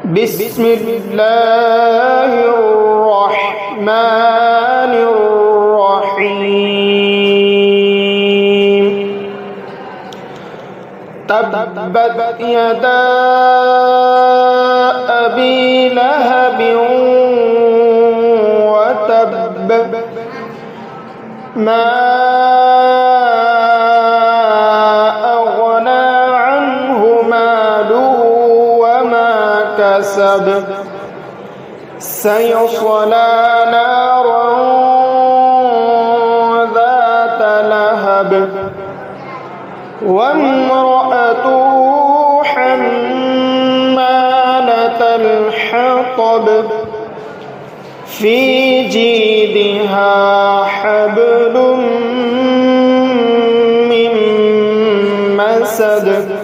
بسم الله الرحمن الرحيم تبت يدا أبي لهب وتب ما أغنى عنه ماله وما كسب سيصلى نارا ذات لهب وامرأته حمالة الحطب في جيدها حبل من مسد